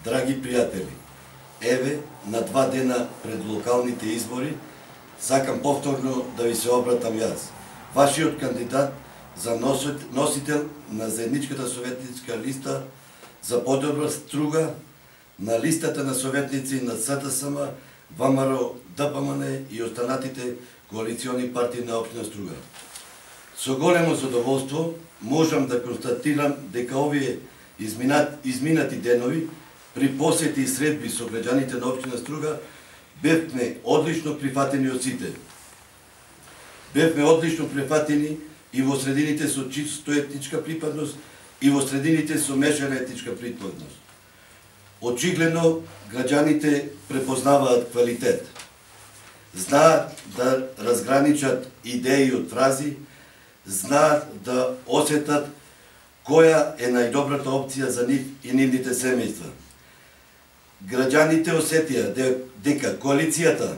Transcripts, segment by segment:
Драги пријатели, еве, на 2 дена пред локалните избори, сакам повторно да ви се обратам јас, вашиот кандидат за носител на заедничката советничка листа за подобра Струга, на листата на советници на СДСМ, ВМРО, ДПМН и останатите коалициони партии на општина Струга. Со големо задоволство можам да констатирам дека овие изминати денови при посети и средби со граѓаните на општина Струга бевме одлично прифатени од сите. Бевме одлично прифатени и во средините со чисто етничка припадност и во средините со мешана етничка припадност. Очигледно граѓаните препознаваат квалитет. Знаат да разграничат идеи од фрази, знаат да осетат која е најдобрата опција за нив и нивните семејства. Граѓаните осетија дека коалицијата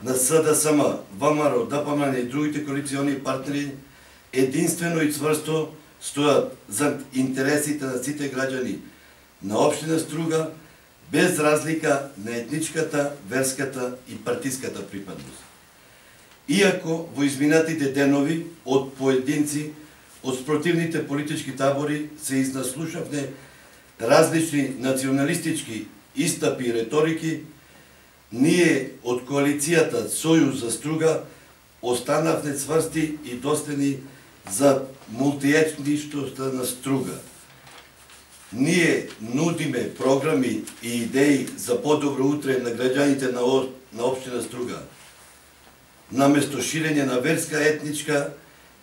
на СДСМ, ВМРО, ДПМН и другите коалициони партнери единствено и цврсто стојат за интересите на сите граѓани на општина Струга, без разлика на етничката, верската и партиската припадност. Иако во изминатите денови од поединци од спротивните политички табори се изнаслушавне различни националистички истапи и реторики, ние од коалицијата Сојуз за Струга останавме цврсти и достојни за мултиетничноста на Струга. Ние нудиме програми и идеи за подобро утре на граѓаните на општина Струга, наместо ширење на верска, етничка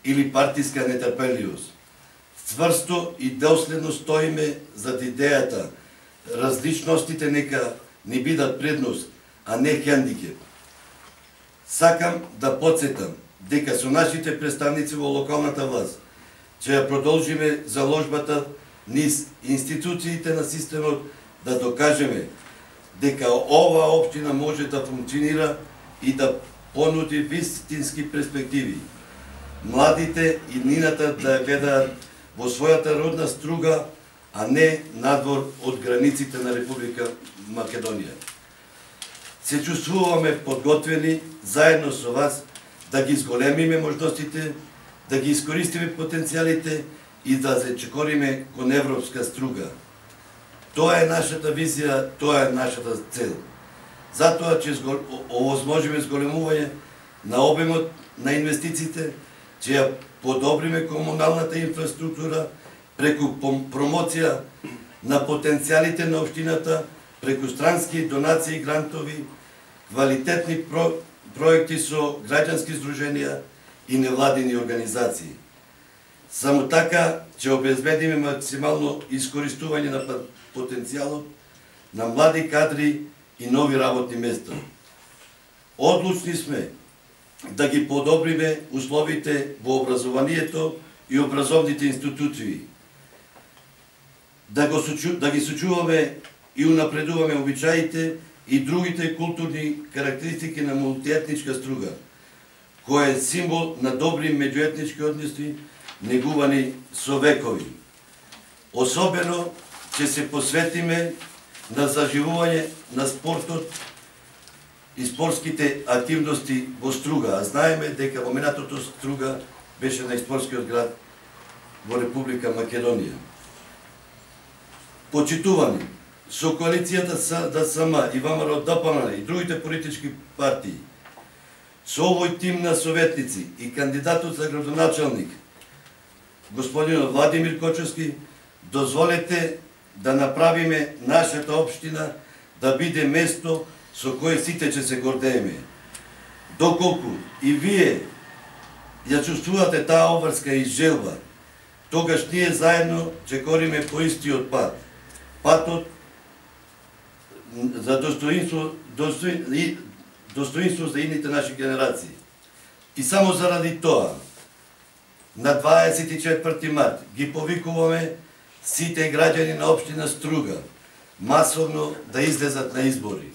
или партиска нетрпеливост. Цврсто и доследно стоиме зад идејата различностите нека не бидат предност, а не хендикеп. Сакам да подсетам дека со нашите представници во локалната власт ќе ја продолжиме заложбата низ институциите на системот да докажеме дека ова општина може да функционира и да понуди вистински перспективи. Младите и нината да ја гледаат во својата родна Струга, а не надвор од границите на Република Македонија. Се чувствуваме подготвени заедно со вас да ги зголемиме можностите, да ги искористиме потенцијалите и да се чекориме кон европска Струга. Тоа е нашата визија, тоа е нашата цел. Затоа ќе овозможиме зголемување на обемот на инвестициите, ќе ја подобриме комуналната инфраструктура преку промоција на потенцијалите на општината, преку странски донации и грантови, квалитетни проекти со граѓански здруженија и невладини организации. Само така ќе обезбедиме максимално искористување на потенцијалот на млади кадри и нови работни места. Одлучни сме да ги подобриме условите во образованието и образовните институции, да ги сочуваме и унапредуваме обичаите и другите културни карактеристики на мултиетничка Струга, кој е символ на добри меѓуетнички односи, негувани со векови. Особено ќе се посветиме на заживување на спортот и спортските активности во Струга. А знаеме дека во минатото Струга беше најспортскиот град во Република Македонија. Почитувани, со коалицијата СДСМ и ВМРО, ДПМН и другите политички партии, со овој тим на советници и кандидатот за градоначалник, господин Владимир Кочовски, дозволете да направиме нашата општина да биде место со кое сите ќе се гордееме. Доколку и вие ја чувствувате таа обврска и желба, тогаш ние заедно ќе кориме по истиот пат. Патот за достоинство за идните наши генерации. И само заради тоа, на 24 март ги повикуваме сите граѓани на општина Струга масовно да излезат на избори.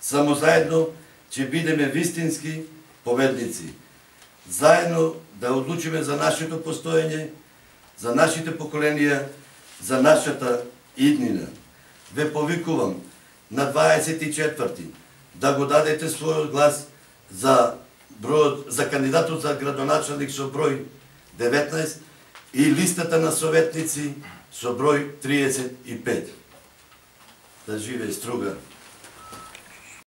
Само заедно ќе бидеме вистински победници. Заедно да одлучиме за нашето постоење, за нашите поколенија, за нашата иднина. ве повикувам на 24-ти да го дадете својот глас за кандидатот за градоначалник со број 19 и листата на советници со број 35. Да живее Струга!